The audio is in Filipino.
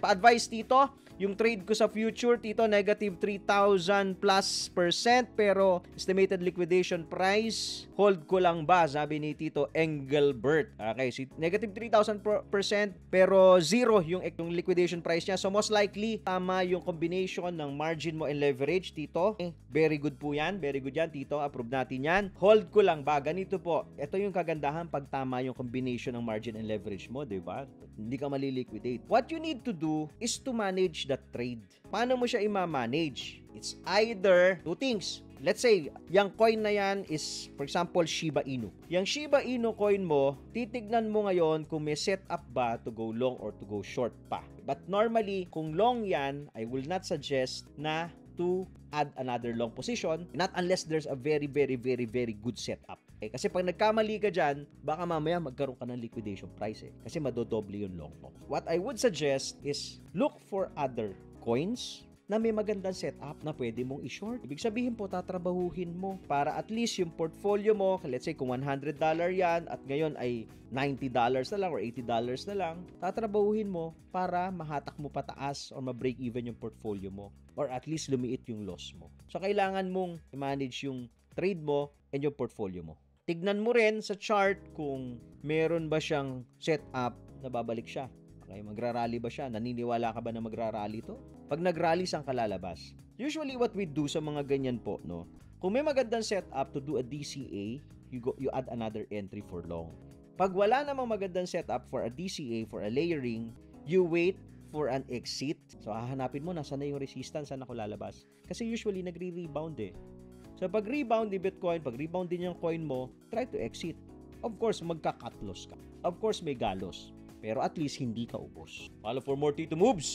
Pa-advise Tito, yung trade ko sa future, Tito, negative 3,000 plus %, pero estimated liquidation price, hold ko lang ba? Sabi ni Tito Engelbert. Okay, so negative 3,000%, pero zero yung liquidation price niya. So most likely, tama yung combination ng margin mo and leverage, Tito. Very good po yan. Very good yan, Tito. Approve natin yan. Hold ko lang ba? Ganito po. Ito yung kagandahan pag tama yung combination ng margin and leverage mo, di ba? Hindi ka maliliquidate. What you need to do is to manage that trade. Paano mo siya i-manage? It's either two things. Let's say, yung coin na yan is, for example, Shiba Inu. Yung Shiba Inu coin mo, titignan mo ngayon kung may setup ba to go long or to go short pa. But normally, kung long yan, I will not suggest na to add another long position, not unless there's a very good setup. Kasi pag nagkamali ka dyan, baka mamaya magkaroon ka ng liquidation price kasi madodoble yung long mo. What I would suggest is look for other coins na may magandang setup na pwede mong i-short. Ibig sabihin po, tatrabahuhin mo para at least yung portfolio mo, let's say kung $100 yan at ngayon ay $90 na lang or $80 na lang, tatrabahuhin mo para mahatak mo pataas or ma-break even yung portfolio mo or at least lumiit yung loss mo. So, kailangan mong i-manage yung trade mo and yung portfolio mo. Tignan mo rin sa chart kung meron ba siyang setup na babalik siya. Okay, magrarally ba siya? Naniniwala ka ba na magrarally to? Pag nagrally, saan ka lalabas? Usually, what we do sa mga ganyan po, no? Kung may magandang setup to do a DCA, you add another entry for long. Pag wala namang magandang setup for a DCA, for a layering, you wait for an exit. So, hahanapin mo, nasa na yung resistance, saan ako lalabas? Kasi usually, nagre-rebound eh. So, pag rebound ni Bitcoin, pag rebound din yung coin mo, try to exit. Of course, magka-cut loss ka. Of course, may galos. Pero at least, hindi ka ubos. Follow for more Tito Moves!